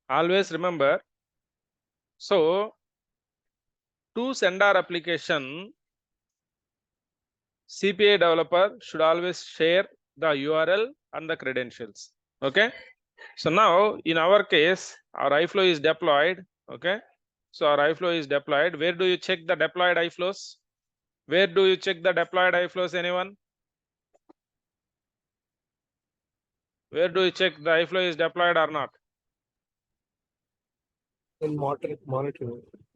Always remember. So to sender application, CPI developer should always share the URL and the credentials. Okay. So now in our case, our iFlow is deployed. Okay. So our iFlow is deployed. Where do you check the deployed iFlows? Where do you check the deployed iFlows? Anyone? Where do you check the iFlow is deployed or not? In monitor.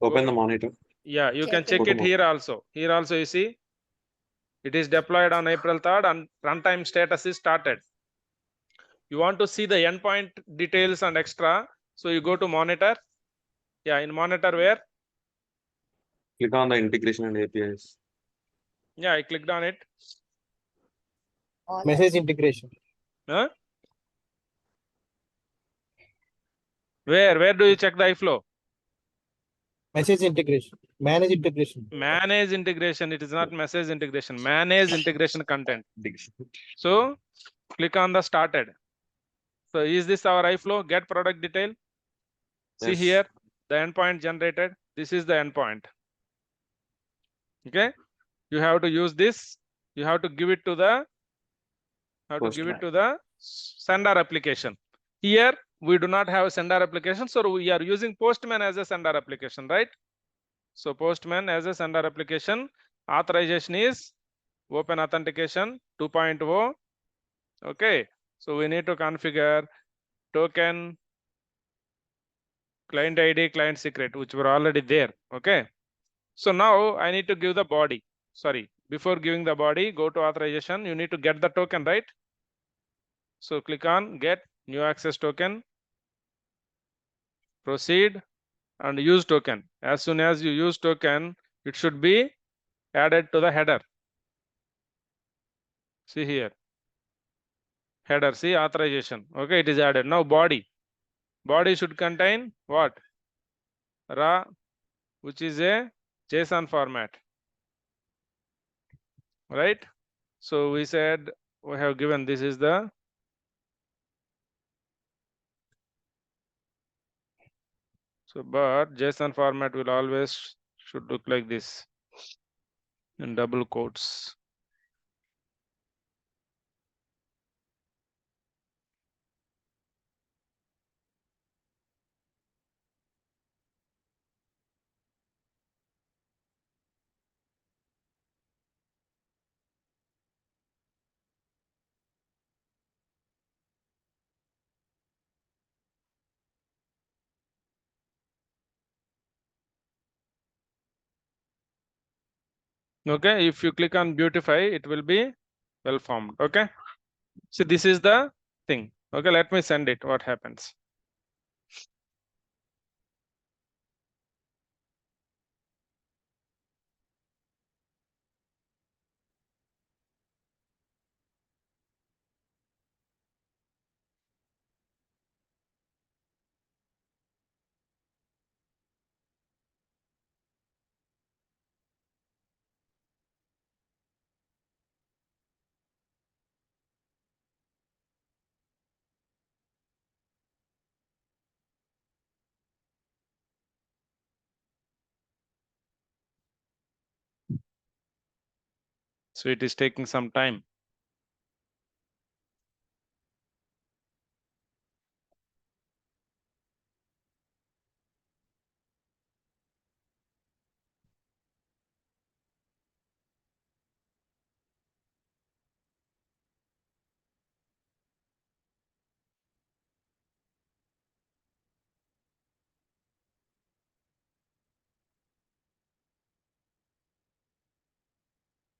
Open the monitor. Yeah, you can Check check it. it here also. Here also you see it is deployed on April 3rd and runtime status is started. You want to see the endpoint details and extra. So you go to monitor. Yeah, in monitor where? Click on the integration and APIs. Yeah, I clicked on it. Message integration. Huh? Where do you check the iFlow? Message integration. Manage integration. Manage integration. It is not message integration. Manage integration content. So click on the started. So is this our iFlow? Get product detail. See Yes. here the endpoint generated. This is the endpoint. Okay. You have to use this. You have to give it to the sender application. Here we do not have a sender application, so we are using Postman as a sender application, right? So Postman as a sender application. Authorization is open authentication 2.0. Okay. So we need to configure token, client ID, client secret, which were already there. Okay. So now I need to give the body. Sorry, before giving the body, go to authorization. You need to get the token, right? So click on get new access token, proceed and use token. As soon as you use token, it should be added to the header. See here, header, see authorization. Okay, it is added. Now body. Body should contain what? Raw, which is a JSON format, right? So we said we have given this is the but JSON format will always should look like this in double quotes. Okay, if you click on beautify, it will be well formed. Okay, so this is the thing. Okay, let me send it. What happens? So it is taking some time.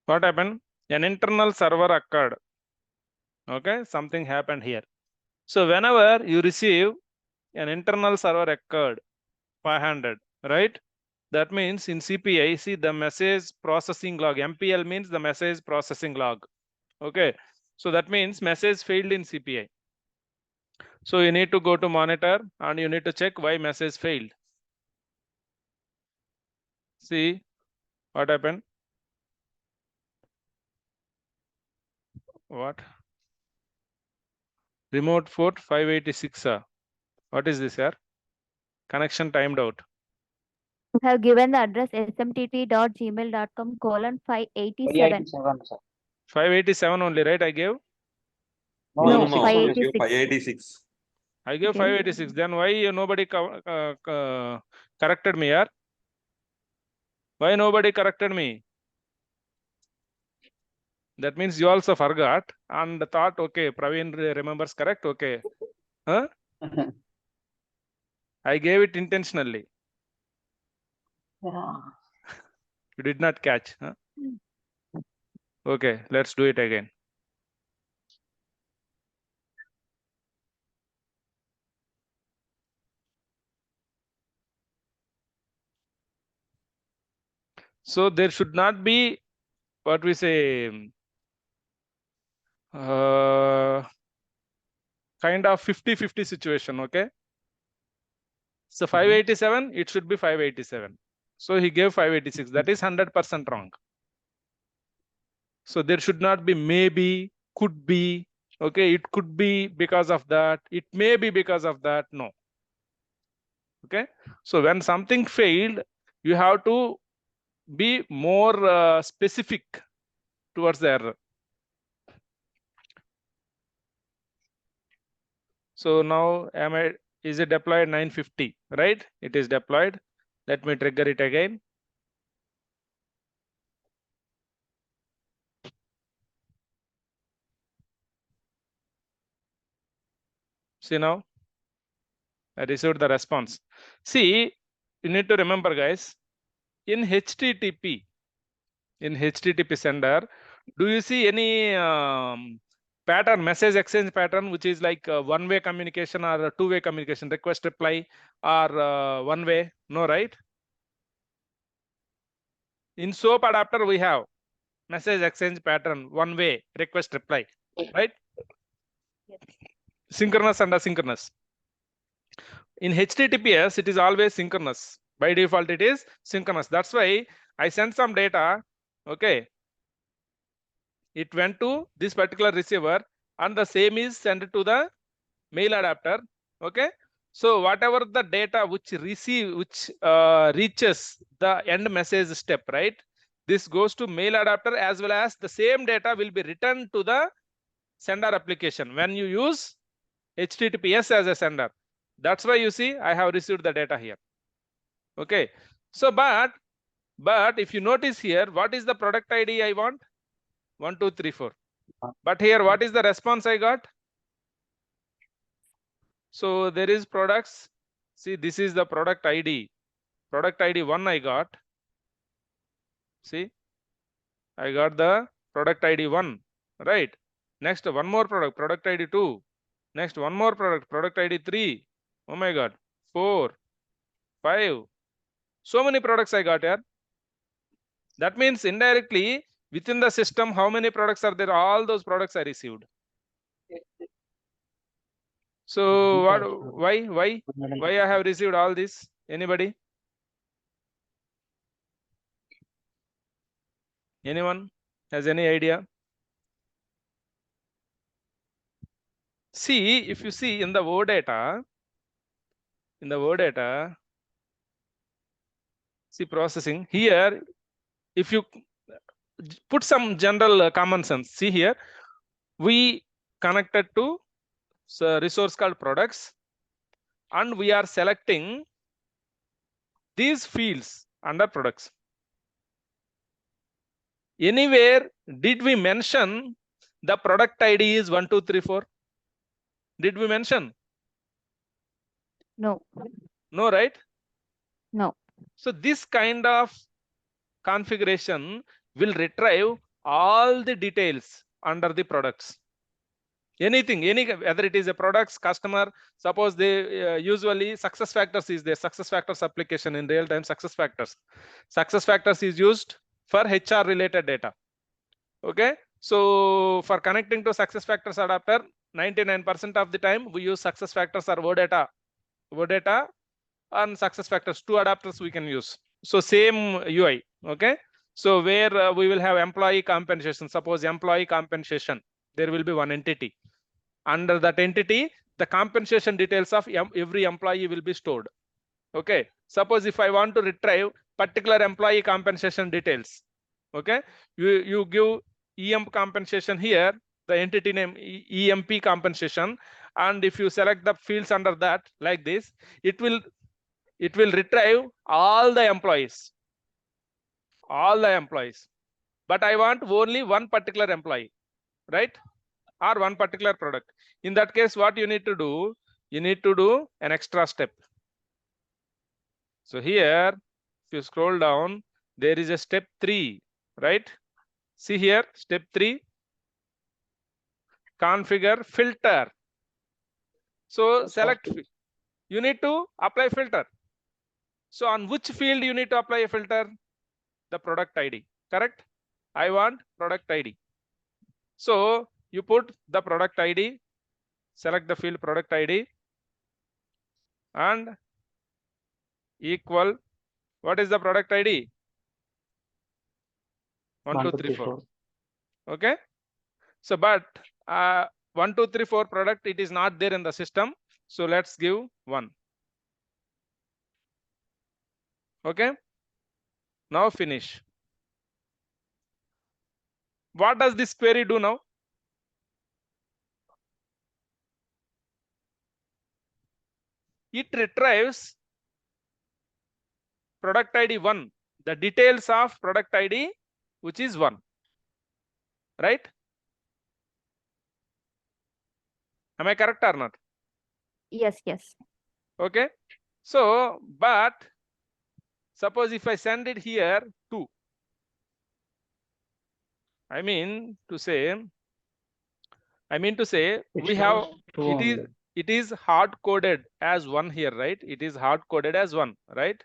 What happened? An internal server occurred. Okay, something happened here. So whenever you receive an internal server occurred 500, right? That means in CPI, see the message processing log. MPL means the message processing log. Okay, so that means message failed in CPI. So you need to go to monitor and you need to check why message failed. See what happened? What? Remote port 586. What is this here? Connection timed out. You have given the address smtt.gmail.com:587. 587, sir. 587 only, right? I gave? No, No, it's No, 586. 586. I gave Okay. 586. Then why nobody corrected me here? Why nobody corrected me? That means you also forgot and thought, okay, Praveen remembers correct. Okay. Huh? I gave it intentionally. Yeah. You did not catch. Huh? Okay, let's do it again. So there should not be what we say kind of 50-50 situation. Okay. So 587, it should be 587. So he gave 586. That is 100% wrong. So there should not be maybe, could be. Okay, it could be because of that. It may be because of that. No. Okay. So when something failed, you have to be more specific towards the error. So now is it deployed 950, right? It is deployed. Let me trigger it again. See now, I received the response. See, you need to remember, guys, in HTTP sender, do you see any pattern, message exchange pattern, which is like one-way communication or a two-way communication, request reply or one-way? No, right? In SOAP adapter, we have message exchange pattern, one-way, request reply, right? Yes. Synchronous and asynchronous. In HTTPS, it is always synchronous. By default, it is synchronous. That's why I sent some data. Okay. It went to this particular receiver and the same is sent to the mail adapter. Okay. So whatever the data which reaches the end message step, right? This goes to mail adapter as well as the same data will be returned to the sender application when you use HTTPS as a sender. That's why you see I have received the data here. Okay. So, but if you notice here, what is the product ID I want? 1, 2, 3, 4. But here, what is the response I got? So there is products. See, this is the product ID. Product ID 1 I got. See, I got the product ID 1, right? Next, one more product ID 2. Next, one more product ID 3. Oh my God, 4, 5. So many products I got here. That means indirectly within the system, how many products are there? All those products I received. So why I have received all this? Anybody? Anyone has any idea? See, if you see in the word data, see processing here, if you put some general common sense, see here, we connected to resource called products and we are selecting these fields under products. Anywhere did we mention the product ID is 1, 2, 3, 4? Did we mention? No. No, right? No. So this kind of configuration will retrieve all the details under the products. Anything, whether it is a products, customer, suppose they usually success factors is there, success factors application in real time success factors. Success factors is used for HR related data. Okay. So for connecting to success factors adapter, 99% of the time we use success factors or OData and success factors, two adapters we can use. So same UI. Okay. So where we will have employee compensation, suppose employee compensation, there will be one entity. Under that entity, the compensation details of every employee will be stored. Okay, suppose if I want to retrieve particular employee compensation details, okay, you give EMP compensation here, the entity name EMP compensation, and if you select the fields under that like this, it will retrieve all the employees, but I want only one particular employee, right, or one particular product. In that case, what you need to do, you need to do an extra step. So here, if you scroll down, there is a step 3, right? See here, step 3, configure filter. So select, you need to apply filter. So on which field you need to apply a filter? The product ID, correct? I want product ID. So you put the product ID, select the field product ID, and equal, what is the product ID? 1, 2, 3, 4. Okay. So, but 1, 2, 3, 4 product, it is not there in the system. So let's give 1. Okay. Now finish. What does this query do now? It retrieves product ID 1, the details of product ID, which is 1, right? Am I correct or not? Yes, yes. Okay. So, but suppose if I send it here 2, I mean to say we have, it is hard coded as 1 here, right? It is hard coded as 1, right?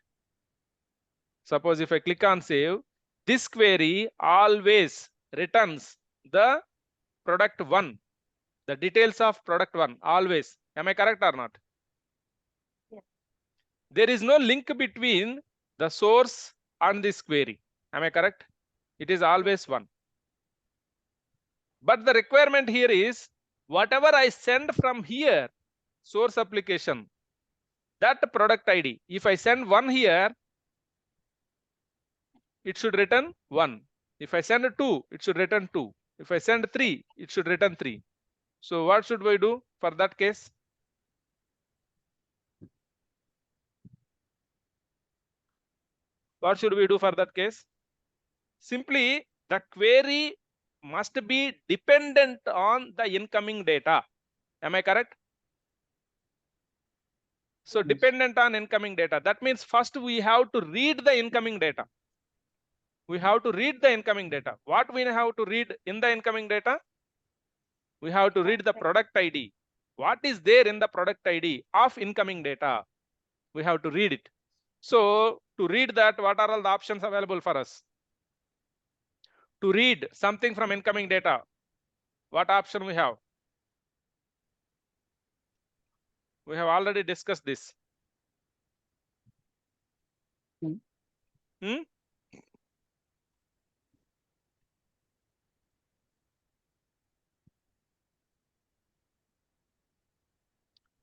Suppose if I click on save, this query always returns the product 1, the details of product 1, always. Am I correct or not? Yes. There is no link between the source and this query. Am I correct? It is always 1. But the requirement here is whatever I send from here, source application, that product ID, if I send 1 here, it should return 1. If I send 2, it should return 2. If I send 3, it should return 3. So what should we do for that case? What should we do for that case? Simply the query must be dependent on the incoming data. Am I correct? So Yes. dependent on incoming data. That means first we have to read the incoming data. We have to read the incoming data. What we have to read in the incoming data? We have to read the product ID. What is there in the product ID of incoming data? We have to read it. So to read that, what are all the options available for us? To read something from incoming data, what option we have? We have already discussed this.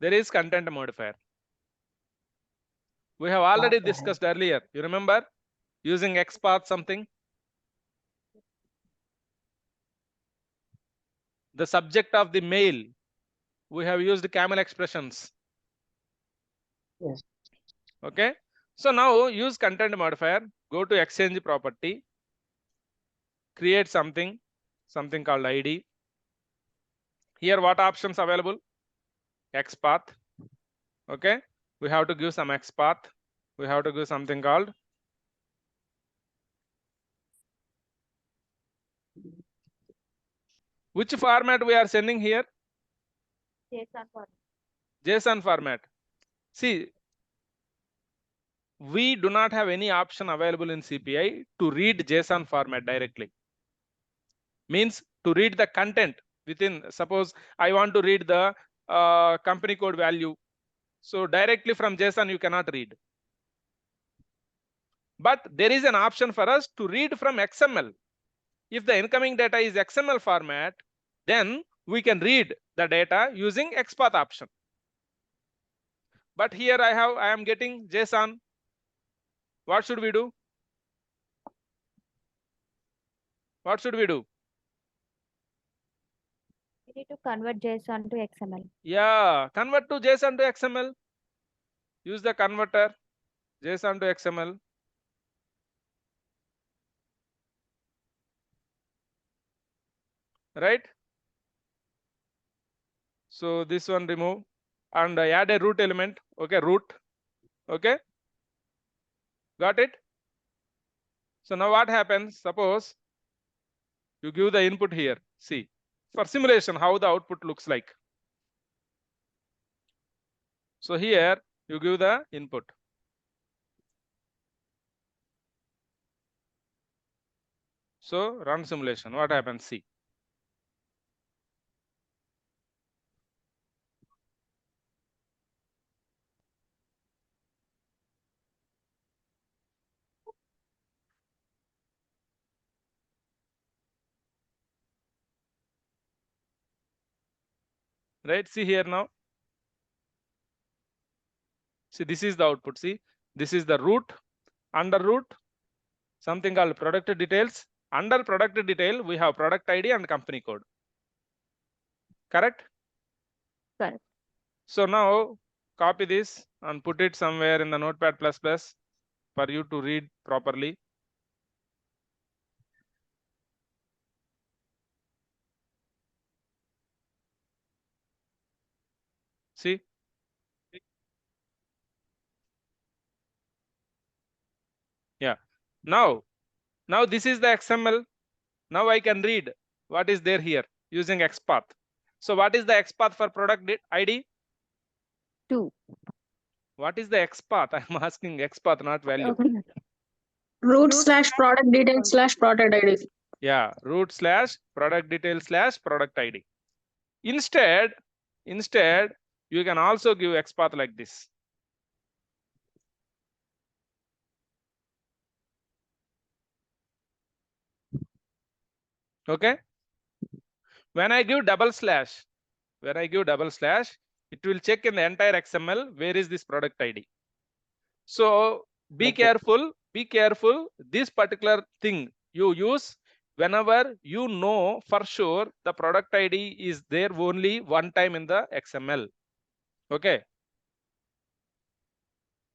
There is content modifier. We have already discussed earlier. You remember using XPath something? The subject of the mail, we have used camel expressions. Yes. Okay. So now use content modifier, go to exchange property, create something called ID. Here what options available? XPath. Okay. We have to give some XPath. We have to give something called which format we are sending here? JSON format. JSON format. See, we do not have any option available in CPI to read JSON format directly. Means to read the content within, suppose I want to read the company code value. So directly from JSON you cannot read. But there is an option for us to read from XML. If the incoming data is XML format, then we can read the data using XPath option. But here I am getting JSON. What should we do? What should we do? You need to convert JSON to XML. Yeah, convert to JSON to XML. Use the converter, JSON to XML. Right? So this one remove and add a root element. Okay, root. Okay. Got it? So now what happens? Suppose you give the input here. See, for simulation, how the output looks like. So here you give the input. So run simulation. What happens? See. Right? See here now. See, this is the output. See, this is the root. Under root, something called product details. Under product detail, we have product ID and company code. Correct? Correct. So now copy this and put it somewhere in the Notepad++ for you to read properly. See? Yeah. Now this is the XML. Now I can read what is there here using XPath. So what is the XPath for product ID? 2. What is the XPath? I'm asking XPath, not value. Okay. Root/product details/product ID. Yeah, root / product detail / product ID. Instead, you can also give XPath like this. Okay. When I give double slash, it will check in the entire XML where is this product ID. So be careful. This particular thing you use whenever you know for sure the product ID is there only one time in the XML. Okay.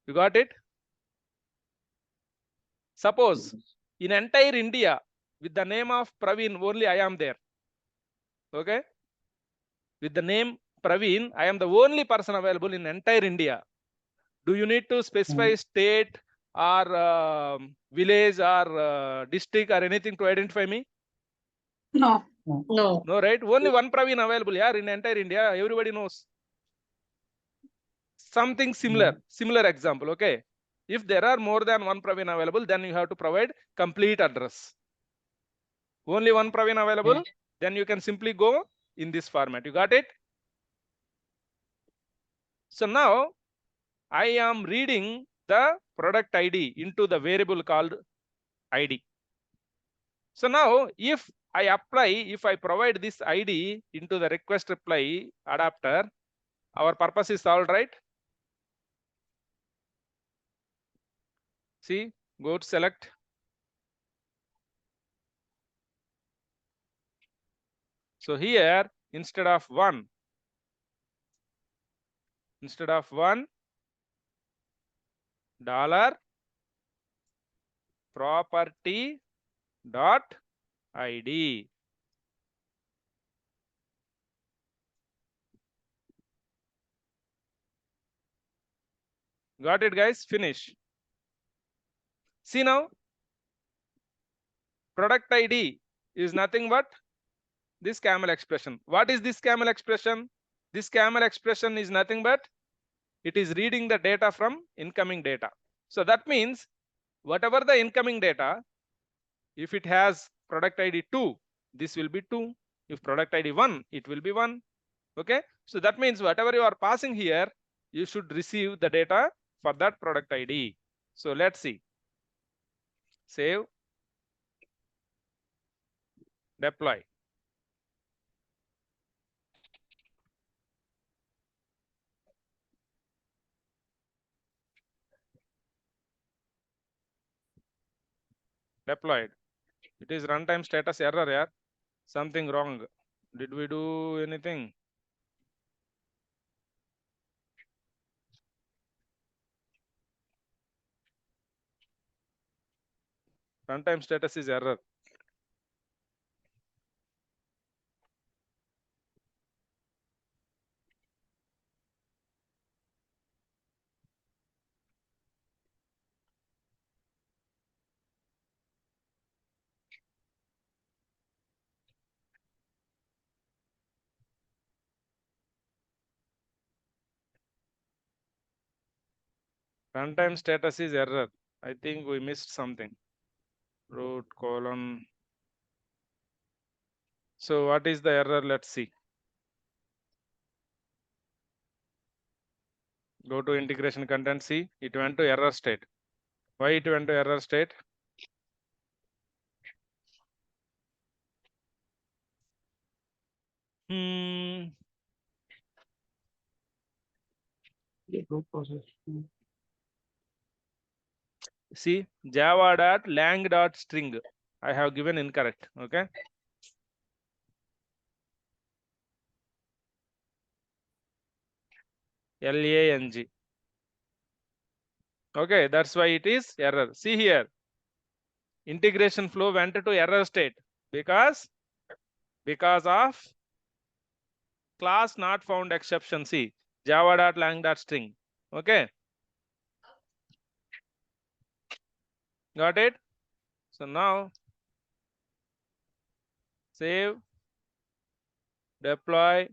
You got it? Suppose in entire India with the name of Praveen only I am there. Okay. With the name Praveen, I am the only person available in entire India. Do you need to specify state or village or district or anything to identify me? No. No, right? Only one Praveen available here in entire India. Everybody knows. Something similar example. Okay. If there are more than one Praveen available, then you have to provide complete address. Only one Praveen available, then you can simply go in this format. You got it? So now I am reading the product ID into the variable called ID. So now if I provide this ID into the request reply adapter, our purpose is solved, right? See, go to select. So here, instead of one, dollar property dot ID. Got it, guys? Finish. See now, product ID is nothing but this camel expression. What is this camel expression? This camel expression is nothing but it is reading the data from incoming data. So that means whatever the incoming data, if it has product ID 2, this will be 2. If product ID 1, it will be 1. Okay. So that means whatever you are passing here, you should receive the data for that product ID. So let's see. Save. Deploy. deployed. It is runtime status error, yeah. Something wrong. Did we do anything? Runtime status is error. Runtime status is error. I think we missed something. Root colon. So what is the error? Let's see. Go to integration content. See, it went to error state. Why it went to error state? Root process. See, java.lang.string. I have given incorrect. Okay. LANG. Okay, that's why it is error. See here, integration flow went to error state because of class not found exception. See, java.lang.string. Okay, got it? So now save, deploy.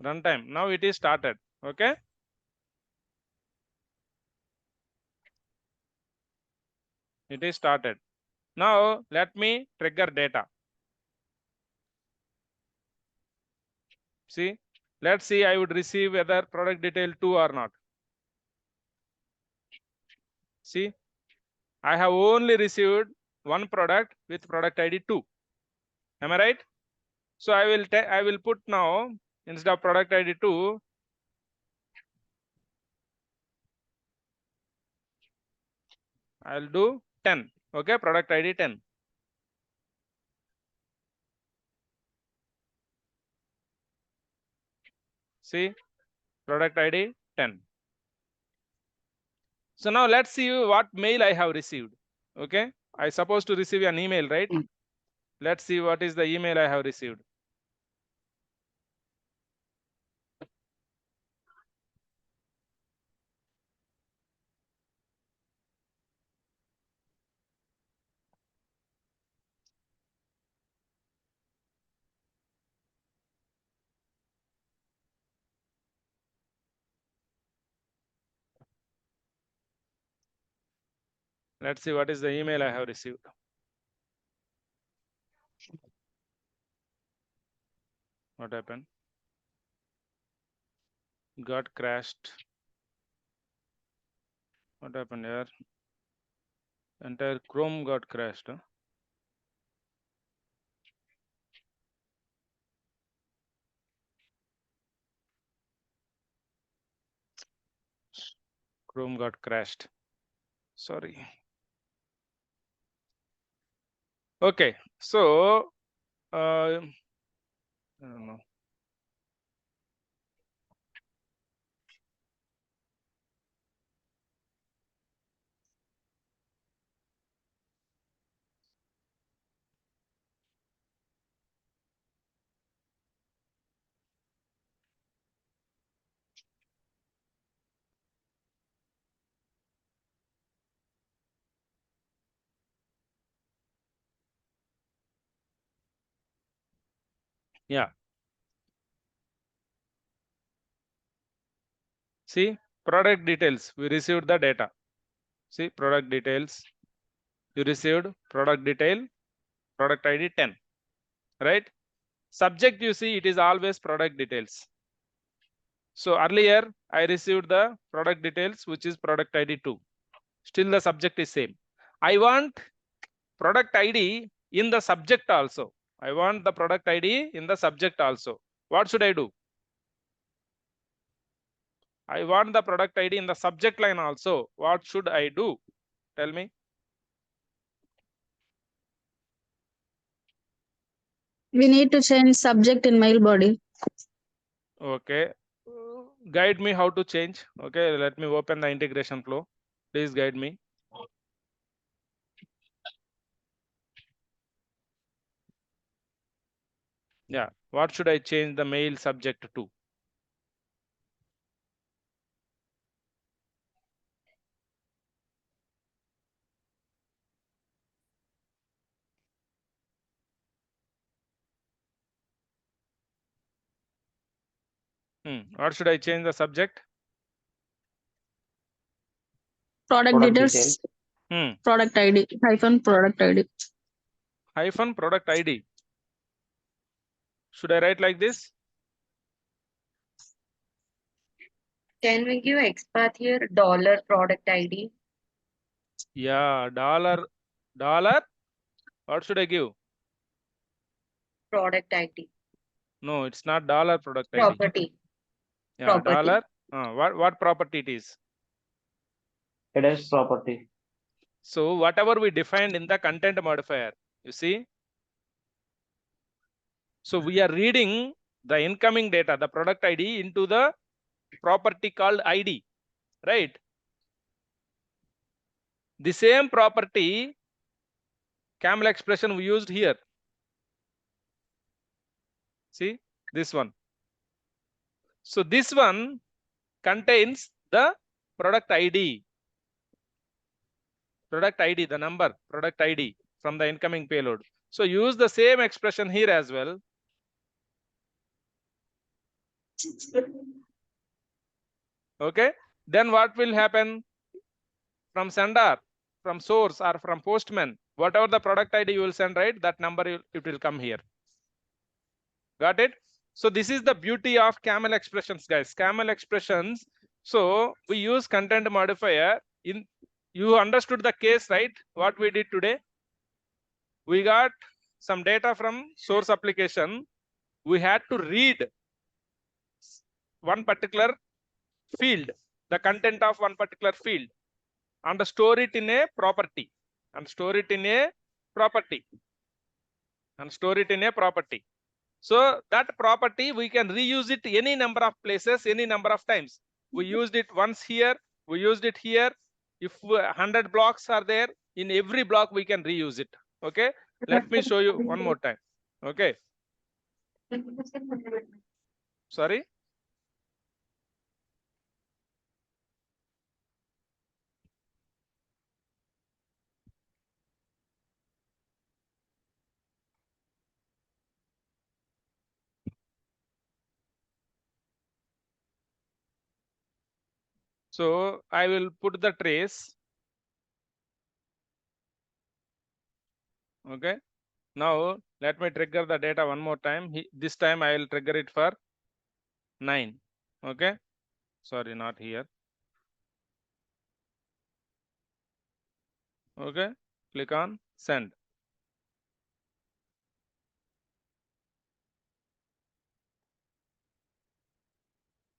Runtime. Now it is started. Okay. It is started. Now let me trigger data. See, let's see, I would receive whether product detail 2 or not. See, I have only received one product with product ID 2. Am I right? So I will put now, instead of product ID 2, I'll do 10. Okay, product ID 10. See, product ID 10. So now let's see what mail I have received. Okay, I supposed to receive an email, right? Let's see what is the email I have received. Let's see what is the email I have received. What happened? Got crashed. What happened here? Entire Chrome got crashed. Huh? Chrome got crashed. Sorry. Okay, so I don't know. Yeah. See, product details. We received the data. See, product details. You received product detail, product ID 10. Right? Subject, you see, it is always product details. So earlier I received the product details, which is product ID 2. Still the subject is same. I want product ID in the subject also. I want the product ID in the subject also. What should I do? I want the product ID in the subject line also. What should I do? Tell me. We need to change subject in mail body. Okay. Guide me how to change. Okay, let me open the integration flow. Please guide me. Yeah, what should I change the mail subject to? What should I change the subject? Product Product details. details. Product ID hyphen product ID. Hyphen product ID. Should I write like this? Can we give XPath here? Dollar product ID. Yeah, dollar. What should I give? Product ID. No, it's not dollar product ID. Property. Yeah, property. dollar. What property it is? It is property. So whatever we defined in the content modifier, you see. So we are reading the incoming data, the product ID, into the property called ID, right? The same property, camel expression we used here. See this one. So this one contains the product ID. Product ID, the number, product ID from the incoming payload. So use the same expression here as well. Okay. Then what will happen from sender, from source, or from postman? Whatever the product ID you will send, right? That number it will come here. Got it? So this is the beauty of camel expressions, guys. Camel expressions. So we use content modifier. You understood the case, right? What we did today? We got some data from source application. We had to read one particular field, the content of one particular field, and store it in a property. So that property we can reuse it any number of places, any number of times. We used it once here, we used it here. If 100 blocks are there, in every block we can reuse it. Okay, let me show you one more time. Okay, sorry. So I will put the trace. Okay. Now let me trigger the data one more time. This time I will trigger it for 9. Okay. Sorry, not here. Okay. Click on send.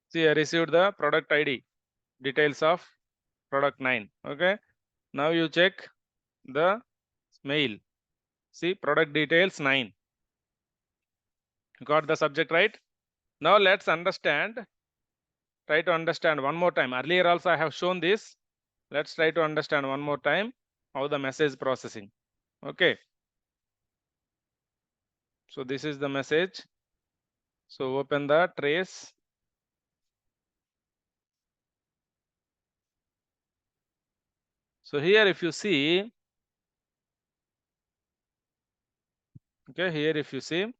See, I received the product ID, details of product 9. Okay. Now you check the mail. See, product details 9. Got the subject right? Now let's understand. Try to understand one more time. Earlier also I have shown this. Let's try to understand one more time how the message processing. Okay. So this is the message. So open the trace. So here if you see, okay, here if you see,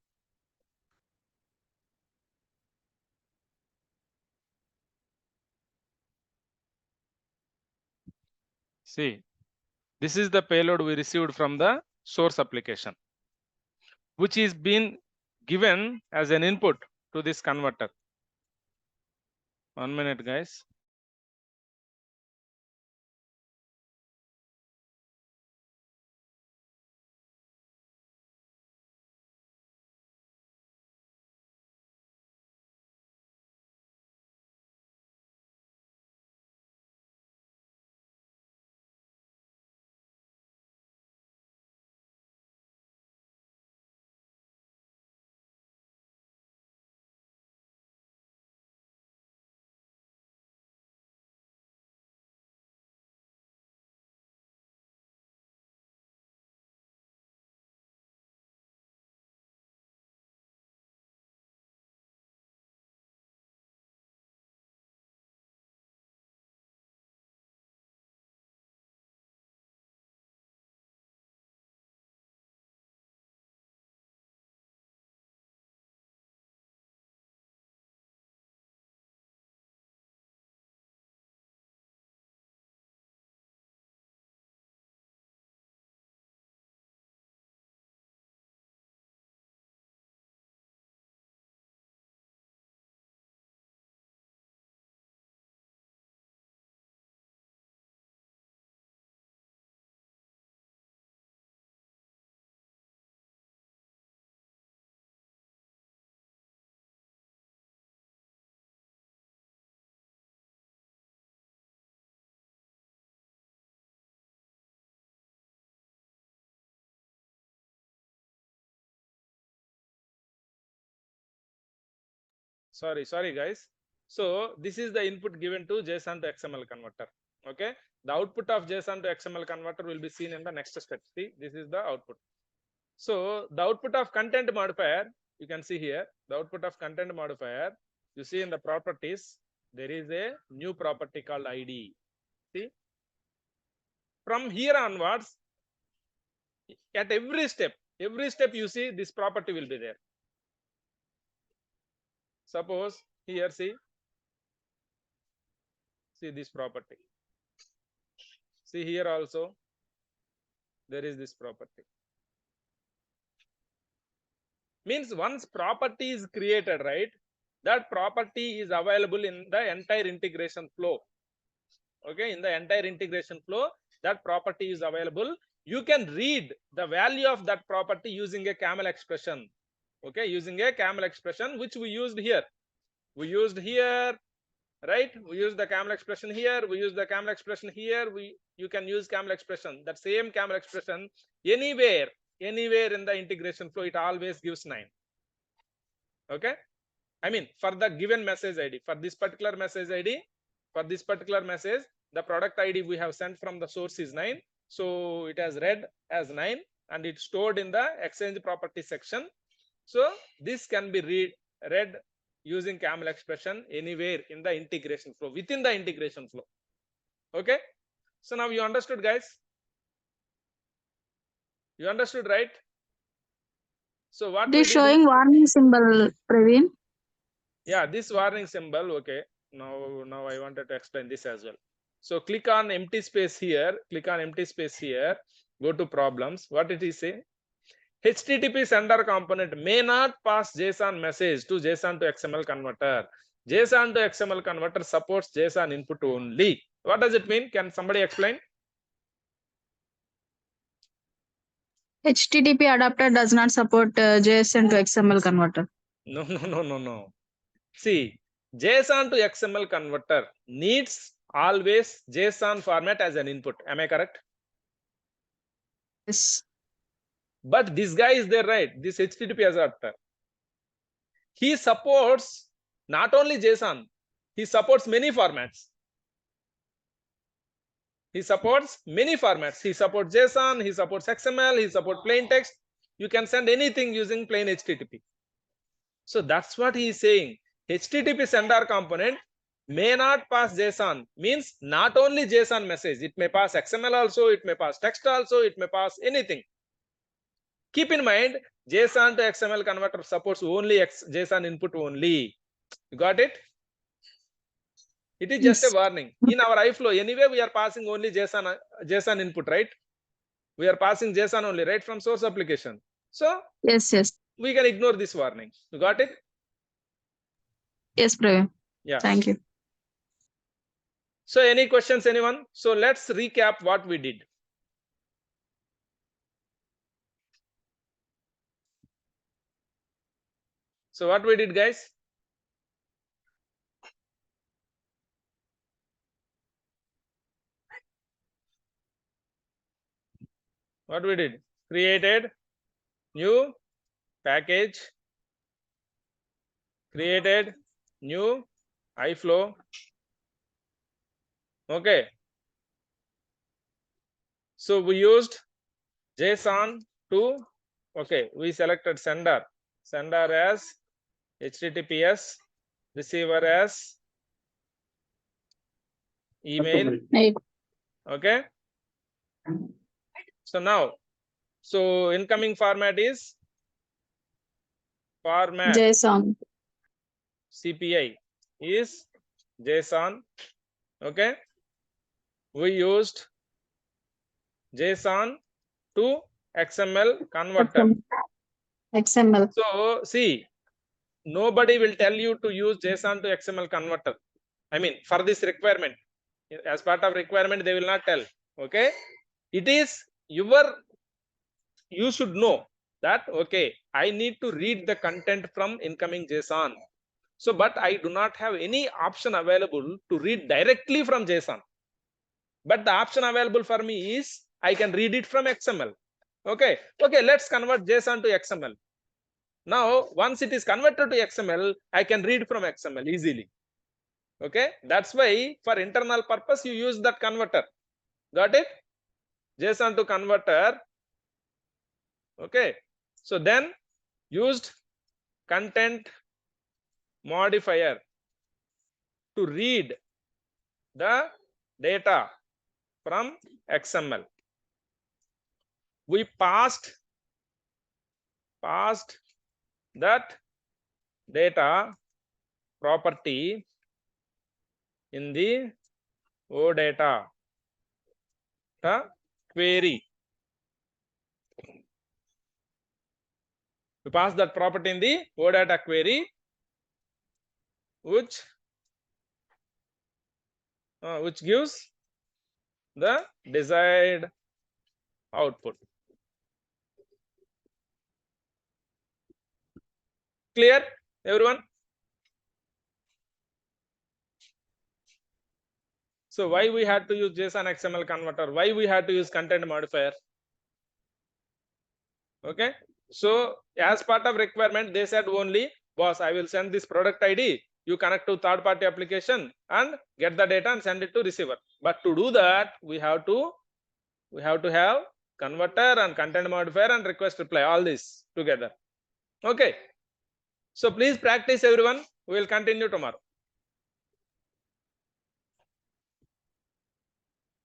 this is the payload we received from the source application, which is being given as an input to this converter. 1 minute, guys. sorry guys. So this is the input given to JSON to XML converter. Okay, the output of JSON to XML converter will be seen in the next step. See, this is the output. So the output of content modifier, you can see here, the output of content modifier, you see in the properties, there is a new property called ID. See, from here onwards, at every step you see this property will be there. Suppose here, see this property. See here also, there is this property. Means once property is created, right, that property is available in the entire integration flow. Okay, in the entire integration flow, that property is available. You can read the value of that property using a camel expression. Okay, using a camel expression, which we used here. We used here, right? We use the camel expression here. We use the camel expression here. You can use camel expression. That same camel expression anywhere in the integration flow, it always gives 9. Okay, I mean for the given message ID, for this particular message ID, for this particular message, the product ID we have sent from the source is 9. So it has read as 9 and it's stored in the exchange property section. So this can be read using camel expression anywhere in the integration flow, within the integration flow. Okay, so now you understood, guys? You understood, right? So what It is we did showing warning symbol, Praveen. yeah, this warning symbol. Okay, now I wanted to explain this as well. So click on empty space here, go to problems. What did he say? HTTP sender component may not pass JSON message to JSON to XML converter. JSON to XML converter supports JSON input only. What does it mean? Can somebody explain? HTTP adapter does not support JSON to XML converter. No. See, JSON to XML converter needs always JSON format as an input. Am I correct? Yes. But this guy is there, right? This HTTP adapter. He supports not only JSON, he supports many formats. He supports many formats. He supports JSON, he supports XML, he supports plain text. You can send anything using plain HTTP. So that's what he is saying. HTTP sender component may not pass JSON, means not only JSON message. It may pass XML also, it may pass text also, it may pass anything. Keep in mind, JSON to XML converter supports only JSON input only. You got it? It is just a warning. In our iFlow, anyway, we are passing only JSON input, right? We are passing JSON only, right, from source application. So Yes. we can ignore this warning. You got it? Yes, Praveen. Yeah. Thank you. So any questions, anyone? So let's recap what we did. So what we did, guys? What we did? Created new package, created new iFlow. Okay. So we used JSON to, okay, we selected sender as HTTPS, receiver as email. Okay. So now, so incoming format is format JSON. CPI is JSON. Okay. We used JSON to XML converter. XML. So see, nobody will tell you to use JSON to XML converter. I mean, for this requirement, as part of requirement, they will not tell. Okay. It is you should know that, okay, I need to read the content from incoming JSON. So, but I do not have any option available to read directly from JSON. But the option available for me is I can read it from XML. Okay, let's convert JSON to XML. Now, once it is converted to XML, I can read from XML easily. Okay, that's why for internal purpose you use that converter. Got it? JSON to converter. Okay, so then used content modifier to read the data from XML. We passed that data property in the OData query. We pass that property in the OData query, which gives the desired output. Clear, everyone? So why we had to use JSON XML converter? Why we had to use content modifier? Okay, so as part of requirement, they said only, boss, I will send this product ID. You connect to third-party application and get the data and send it to receiver. But to do that, we have to have converter and content modifier and request reply, all this together. Okay, so please practice, everyone. We will continue tomorrow.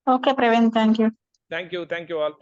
Okay, Praveen, thank you. Thank you all.